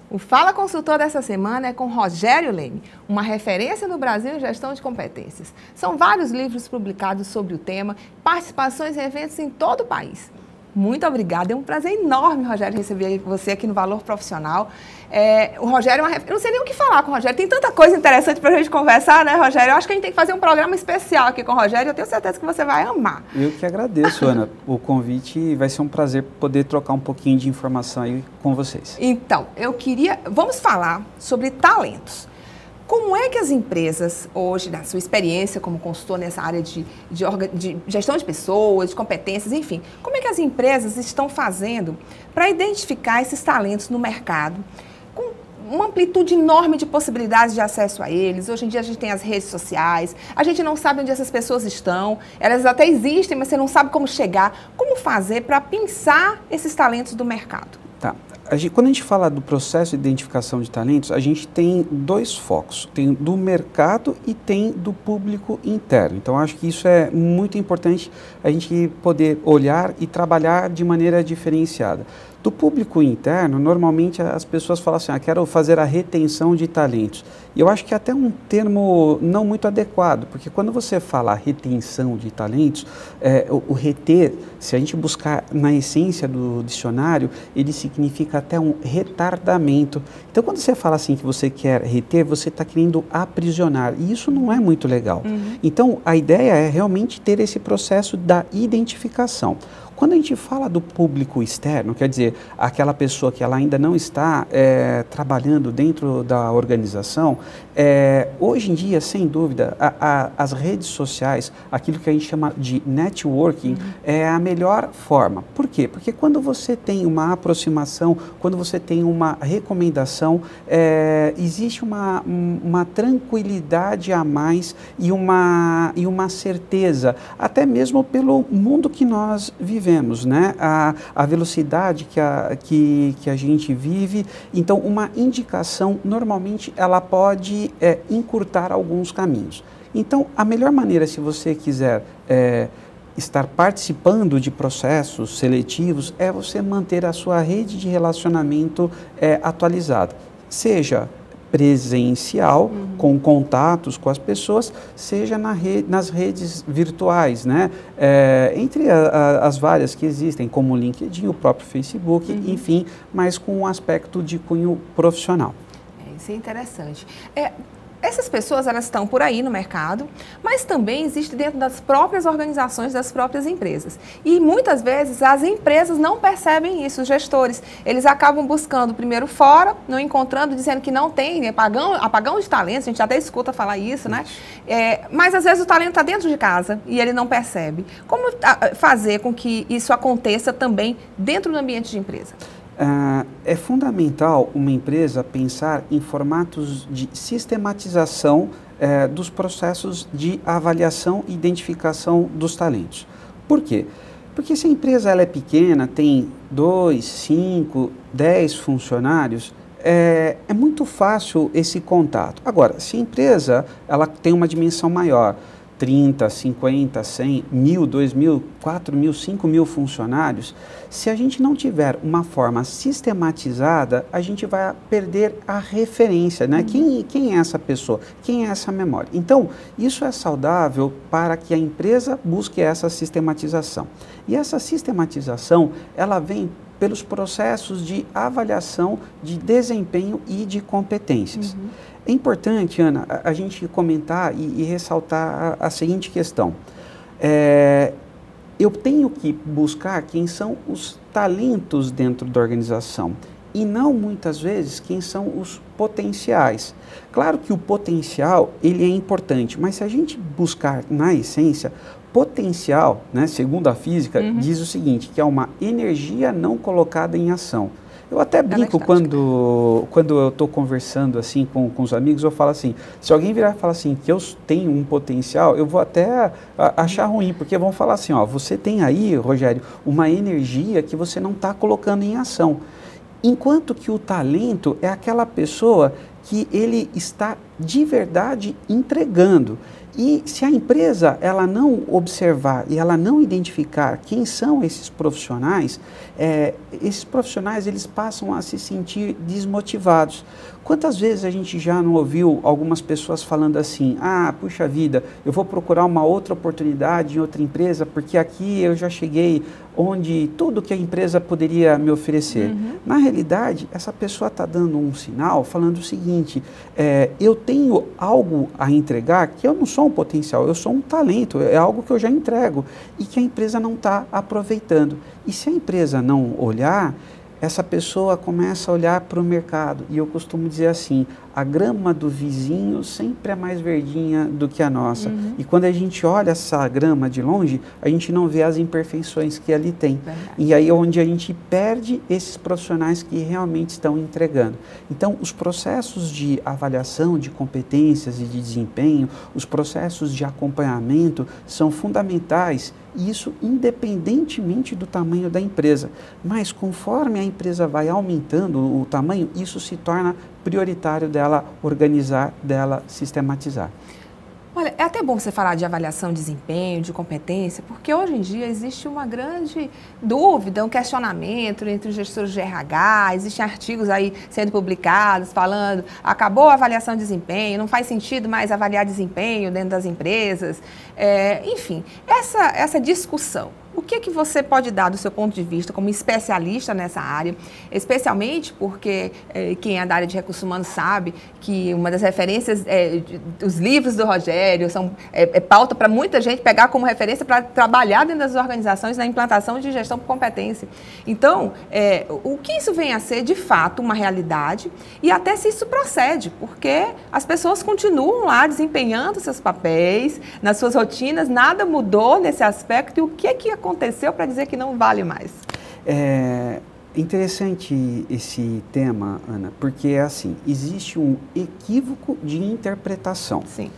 O Fala Consultor dessa semana é com Rogério Leme, uma referência no Brasil em gestão de competências. São vários livros publicados sobre o tema, participações em eventos em todo o país. Muito obrigada, é um prazer enorme, Rogério, receber você aqui no Valor Profissional. O Rogério é uma referência. Eu não sei nem o que falar com o Rogério, tem tanta coisa interessante para a gente conversar, né, Rogério? Eu acho que a gente tem que fazer um programa especial aqui com o Rogério, eu tenho certeza que você vai amar. Eu que agradeço, Ana, o convite, vai ser um prazer poder trocar um pouquinho de informação aí com vocês. Então, vamos falar sobre talentos. Como é que as empresas, hoje, na sua experiência como consultor nessa área de gestão de pessoas, de competências, enfim, como é que as empresas estão fazendo para identificar esses talentos no mercado, com uma amplitude enorme de possibilidades de acesso a eles? Hoje em dia a gente tem as redes sociais, a gente não sabe onde essas pessoas estão, elas até existem, mas você não sabe como chegar. Como fazer para pensar esses talentos do mercado? Tá. Quando a gente fala do processo de identificação de talentos, a gente tem dois focos, tem do mercado e tem do público interno. Então, acho que isso é muito importante a gente poder olhar e trabalhar de maneira diferenciada. Do público interno, normalmente as pessoas falam assim, quero fazer a retenção de talentos. E eu acho que é até um termo não muito adequado, porque quando você fala retenção de talentos, o reter, se a gente buscar na essência do dicionário, ele significa até um retardamento. Então, quando você fala assim que você quer reter, você está querendo aprisionar, e isso não é muito legal. Então, a ideia é realmente ter esse processo da identificação. Quando a gente fala do público externo, quer dizer, aquela pessoa que ela ainda não está trabalhando dentro da organização, hoje em dia, sem dúvida, as redes sociais, aquilo que a gente chama de networking, é a melhor forma. Por quê? Porque quando você tem uma aproximação, quando você tem uma recomendação, existe uma tranquilidade a mais e uma certeza, até mesmo pelo mundo que nós vivemos. Né? A velocidade que a gente vive, então uma indicação normalmente ela pode encurtar alguns caminhos. Então a melhor maneira, se você quiser estar participando de processos seletivos, é você manter a sua rede de relacionamento atualizada, seja presencial, com contatos com as pessoas, seja nas redes virtuais, né? Entre as várias que existem, como o LinkedIn, o próprio Facebook, enfim, mas com um aspecto de cunho profissional. Isso é interessante. Essas pessoas, elas estão por aí no mercado, mas também existe dentro das próprias organizações, das próprias empresas. E muitas vezes as empresas não percebem isso, os gestores. Eles acabam buscando primeiro fora, não encontrando, dizendo que não tem, né? Apagão de talentos, a gente até escuta falar isso, né? Mas às vezes o talento está dentro de casa e ele não percebe. Como fazer com que isso aconteça também dentro do ambiente de empresa? É fundamental uma empresa pensar em formatos de sistematização dos processos de avaliação e identificação dos talentos. Por quê? Porque se a empresa ela é pequena, tem 2, 5, 10 funcionários, é muito fácil esse contato. Agora, se a empresa ela tem uma dimensão maior, 30, 50, 100, 1.000, 2.000, 4.000, 5.000 funcionários, se a gente não tiver uma forma sistematizada, a gente vai perder a referência, né? Quem é essa pessoa? Quem é essa memória? Então, isso é saudável para que a empresa busque essa sistematização. E essa sistematização, ela vem pelos processos de avaliação de desempenho e de competências. É importante, Ana, a gente comentar e ressaltar a seguinte questão. Eu tenho que buscar quem são os talentos dentro da organização e não, muitas vezes, quem são os potenciais. Claro que o potencial, ele é importante, mas se a gente buscar na essência, potencial, né, segundo a física, diz o seguinte, que é uma energia não colocada em ação. Eu até brinco quando eu estou conversando assim com os amigos, eu falo assim, se alguém virar e falar assim que eu tenho um potencial, eu vou até achar ruim, porque vão falar assim, você tem aí, Rogério, uma energia que você não está colocando em ação. Enquanto que o talento é aquela pessoa que ele está de verdade entregando. E se a empresa ela não observar e ela não identificar quem são esses profissionais eles passam a se sentir desmotivados. Quantas vezes a gente já não ouviu algumas pessoas falando assim, puxa vida, eu vou procurar uma outra oportunidade em outra empresa, porque aqui eu já cheguei onde tudo que a empresa poderia me oferecer. Na realidade, essa pessoa está dando um sinal falando o seguinte, eu tenho algo a entregar que eu não sou um potencial, eu sou um talento, é algo que eu já entrego e que a empresa não está aproveitando. E se a empresa não olhar, essa pessoa começa a olhar para o mercado. E eu costumo dizer assim, a grama do vizinho sempre é mais verdinha do que a nossa. E quando a gente olha essa grama de longe, a gente não vê as imperfeições que ali tem. Verdade. E aí é onde a gente perde esses profissionais que realmente estão entregando. Então, os processos de avaliação de competências e de desempenho, os processos de acompanhamento são fundamentais, e isso independentemente do tamanho da empresa. Mas conforme a empresa vai aumentando o tamanho, isso se torna prioritário dela organizar, dela sistematizar. Olha, é até bom você falar de avaliação de desempenho, de competência, porque hoje em dia existe uma grande dúvida, um questionamento entre os gestores de RH, existem artigos aí sendo publicados falando, acabou a avaliação de desempenho, não faz sentido mais avaliar desempenho dentro das empresas, enfim, essa discussão. O que você pode dar do seu ponto de vista como especialista nessa área, especialmente porque quem é da área de recursos humanos sabe que uma das referências, os livros do Rogério, são pauta para muita gente pegar como referência para trabalhar dentro das organizações na implantação de gestão por competência. Então, o que isso vem a ser de fato uma realidade e até se isso procede, porque as pessoas continuam lá desempenhando seus papéis, nas suas rotinas, nada mudou nesse aspecto e o que aconteceu para dizer que não vale mais? É interessante esse tema, Ana, porque assim, existe um equívoco de interpretação. Sim.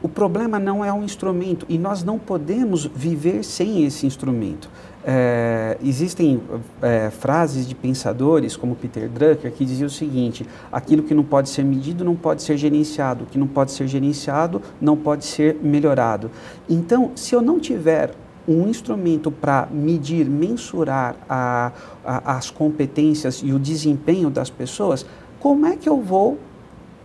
O problema não é um instrumento e nós não podemos viver sem esse instrumento. Existem frases de pensadores como Peter Drucker que diziam o seguinte, aquilo que não pode ser medido não pode ser gerenciado, o que não pode ser gerenciado não pode ser melhorado. Então, se eu não tiver um instrumento para medir, mensurar as competências e o desempenho das pessoas, como é que eu vou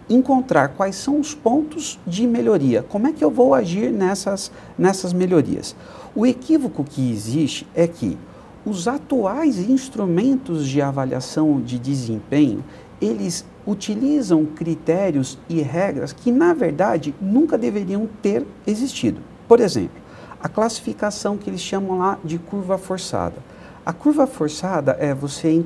encontrar quais são os pontos de melhoria? Como é que eu vou agir nessas melhorias? O equívoco que existe é que os atuais instrumentos de avaliação de desempenho, eles utilizam critérios e regras que, na verdade, nunca deveriam ter existido. Por exemplo, a classificação que eles chamam lá de curva forçada. A curva forçada é você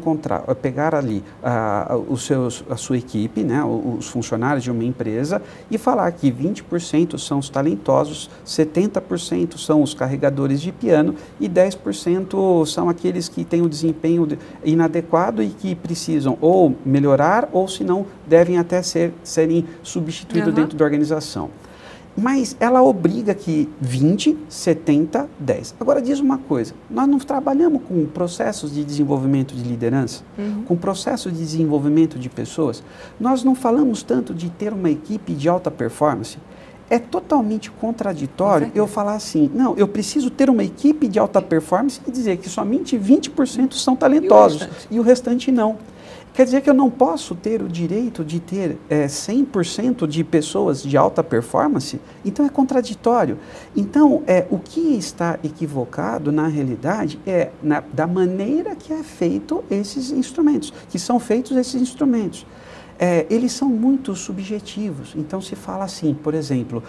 pegar ali a sua equipe, né, os funcionários de uma empresa e falar que 20% são os talentosos, 70% são os carregadores de piano e 10% são aqueles que têm o desempenho inadequado e que precisam ou melhorar ou, se não, devem até serem substituídos dentro da organização. Mas ela obriga que 20, 70, 10. Agora diz uma coisa, nós não trabalhamos com processos de desenvolvimento de liderança, com processos de desenvolvimento de pessoas, nós não falamos tanto de ter uma equipe de alta performance. É totalmente contraditório eu falar assim, não, eu preciso ter uma equipe de alta performance e dizer que somente 20% são talentosos e o restante não. Quer dizer que eu não posso ter o direito de ter 100% de pessoas de alta performance? Então é contraditório. Então, o que está equivocado na realidade é da maneira que é feito esses instrumentos, que são feitos esses instrumentos. Eles são muito subjetivos. Então se fala assim, por exemplo,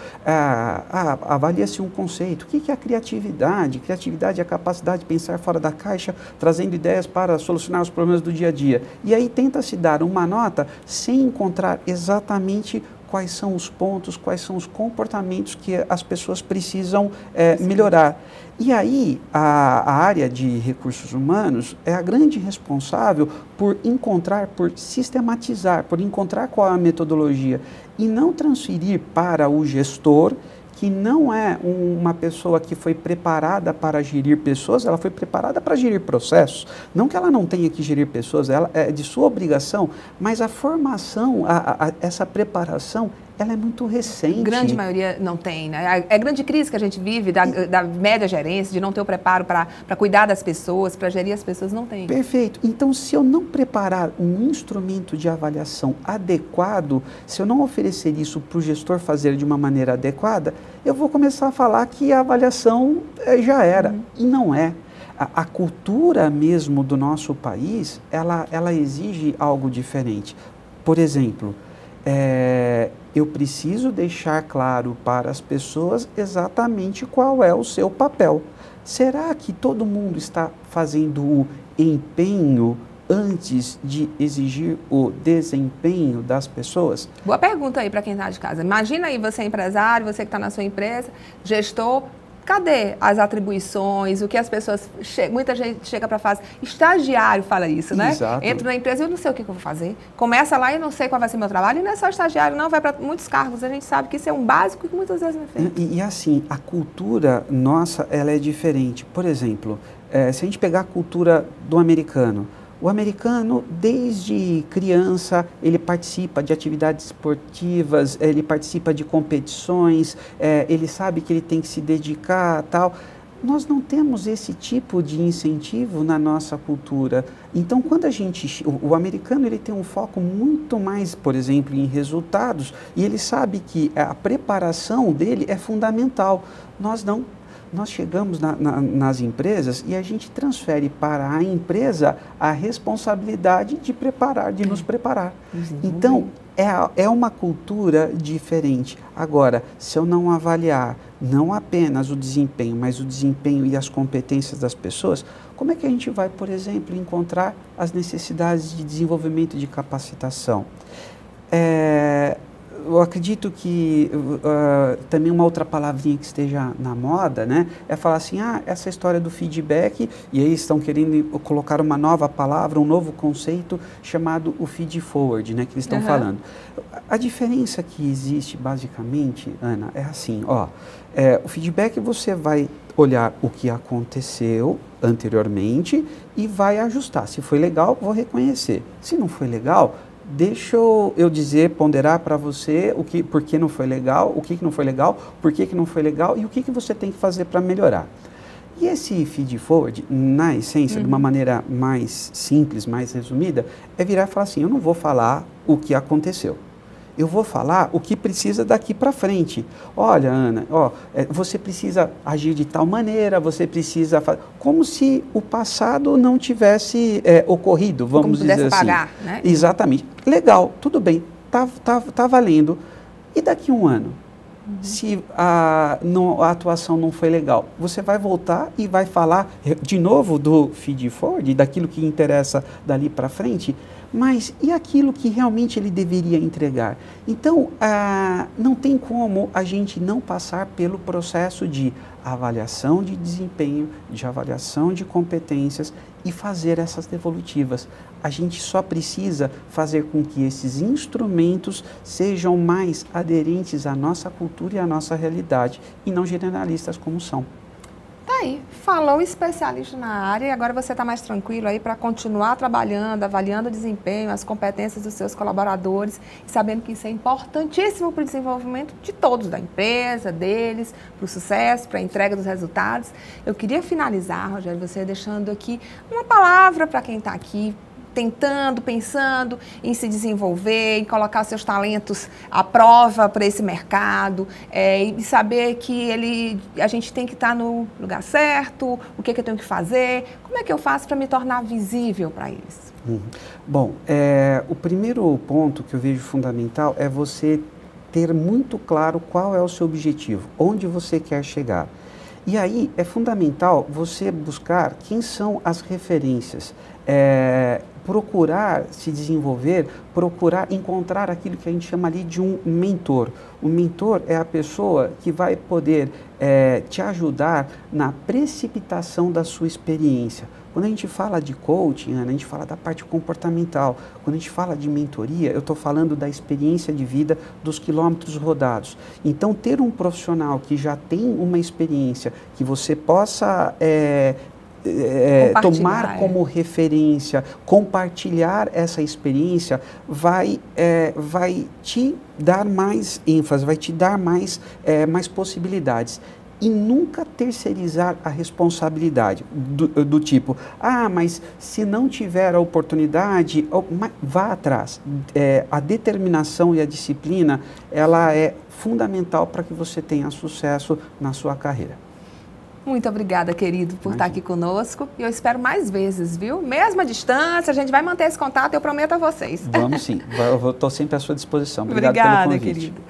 avalia-se um conceito. O que é a criatividade? Criatividade é a capacidade de pensar fora da caixa, trazendo ideias para solucionar os problemas do dia a dia. E aí tenta-se dar uma nota sem encontrar exatamente quais são os pontos, quais são os comportamentos que as pessoas precisam melhorar. E aí, a área de recursos humanos é a grande responsável por encontrar, por sistematizar, por encontrar qual é a metodologia e não transferir para o gestor, que não é uma pessoa que foi preparada para gerir pessoas, ela foi preparada para gerir processos. Não que ela não tenha que gerir pessoas, ela é de sua obrigação, mas a formação, essa preparação ela é muito recente. Grande maioria não tem, né? É a grande crise que a gente vive da média gerência, de não ter o preparo para cuidar das pessoas, para gerir as pessoas, não tem. Perfeito. Então, se eu não preparar um instrumento de avaliação adequado, se eu não oferecer isso para o gestor fazer de uma maneira adequada, eu vou começar a falar que a avaliação já era. E não é. A cultura mesmo do nosso país, ela exige algo diferente. Por exemplo, eu preciso deixar claro para as pessoas exatamente qual é o seu papel. Será que todo mundo está fazendo o empenho antes de exigir o desempenho das pessoas? Boa pergunta aí para quem está de casa. Imagina aí você é empresário, você que está na sua empresa, gestor. Cadê as atribuições, o que as pessoas... Muita gente chega para fazer... Estagiário fala isso, né? Exato. Entra na empresa, eu não sei o que eu vou fazer. Começa lá e não sei qual vai ser meu trabalho. E não é só estagiário, não. Vai para muitos cargos. A gente sabe que isso é um básico que muitas vezes não é feito. E assim, a cultura nossa, ela é diferente. Por exemplo, se a gente pegar a cultura do americano, o americano, desde criança, ele participa de atividades esportivas, ele participa de competições, ele sabe que ele tem que se dedicar, tal. Nós não temos esse tipo de incentivo na nossa cultura. Então, quando o americano ele tem um foco muito mais, por exemplo, em resultados, e ele sabe que a preparação dele é fundamental. Nós não. Nós chegamos nas empresas e a gente transfere para a empresa a responsabilidade de preparar, de nos preparar. Então, é uma cultura diferente. Agora, se eu não avaliar não apenas o desempenho, mas o desempenho e as competências das pessoas, como é que a gente vai, por exemplo, encontrar as necessidades de desenvolvimento e de capacitação? Eu acredito que também uma outra palavrinha que esteja na moda, né, é falar assim, essa história do feedback, e aí estão querendo colocar uma nova palavra, um novo conceito chamado o feed forward, né, que eles estão falando. A diferença que existe basicamente, Ana, é assim, o feedback você vai olhar o que aconteceu anteriormente e vai ajustar. Se foi legal, vou reconhecer. Se não foi legal, deixa eu dizer, ponderar para você por que não foi legal, o que não foi legal, por que não foi legal e o que você tem que fazer para melhorar. E esse feed forward, na essência, de uma maneira mais simples, mais resumida, é virar e falar assim, eu não vou falar o que aconteceu. Eu vou falar o que precisa daqui para frente. Olha, Ana, você precisa agir de tal maneira, você precisa fazer... Como se o passado não tivesse ocorrido, vamos dizer assim. Pagar, né? Exatamente. Legal, tudo bem, tá valendo. E daqui a um ano? Se a atuação não foi legal, você vai voltar e vai falar de novo do feed forward, daquilo que interessa dali para frente, mas e aquilo que realmente ele deveria entregar? Então, não tem como a gente não passar pelo processo de avaliação de desempenho, de avaliação de competências e fazer essas devolutivas. A gente só precisa fazer com que esses instrumentos sejam mais aderentes à nossa cultura e à nossa realidade e não generalistas como são. Tá aí, falou especialista na área e agora você está mais tranquilo aí para continuar trabalhando, avaliando o desempenho, as competências dos seus colaboradores e sabendo que isso é importantíssimo para o desenvolvimento de todos, da empresa, deles, para o sucesso, para a entrega dos resultados. Eu queria finalizar, Rogério, você deixando aqui uma palavra para quem está aqui, tentando, pensando em se desenvolver, em colocar seus talentos à prova para esse mercado, e saber que a gente tem que estar no lugar certo, o que eu tenho que fazer, como é que eu faço para me tornar visível para eles? Bom, o primeiro ponto que eu vejo fundamental é você ter muito claro qual é o seu objetivo, onde você quer chegar. E aí é fundamental você buscar quem são as referências, procurar se desenvolver, procurar encontrar aquilo que a gente chama ali de um mentor. O mentor é a pessoa que vai poder te ajudar na precipitação da sua experiência. Quando a gente fala de coaching, Ana, a gente fala da parte comportamental. Quando a gente fala de mentoria, eu estou falando da experiência de vida, dos quilômetros rodados. Então, ter um profissional que já tem uma experiência, que você possa tomar como referência, compartilhar essa experiência, vai te dar mais ênfase, vai te dar mais possibilidades. E nunca terceirizar a responsabilidade do tipo, mas se não tiver a oportunidade, vá atrás. A determinação e a disciplina, ela é fundamental para que você tenha sucesso na sua carreira. Muito obrigada, querido, por estar aqui conosco. E eu espero mais vezes, viu? Mesmo à distância, a gente vai manter esse contato, eu prometo a vocês. Vamos sim, eu estou sempre à sua disposição. Obrigado pelo convite. Querido.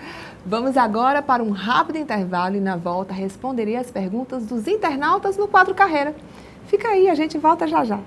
Vamos agora para um rápido intervalo e na volta responderei as perguntas dos internautas no quadro Carreira. Fica aí, a gente volta já já.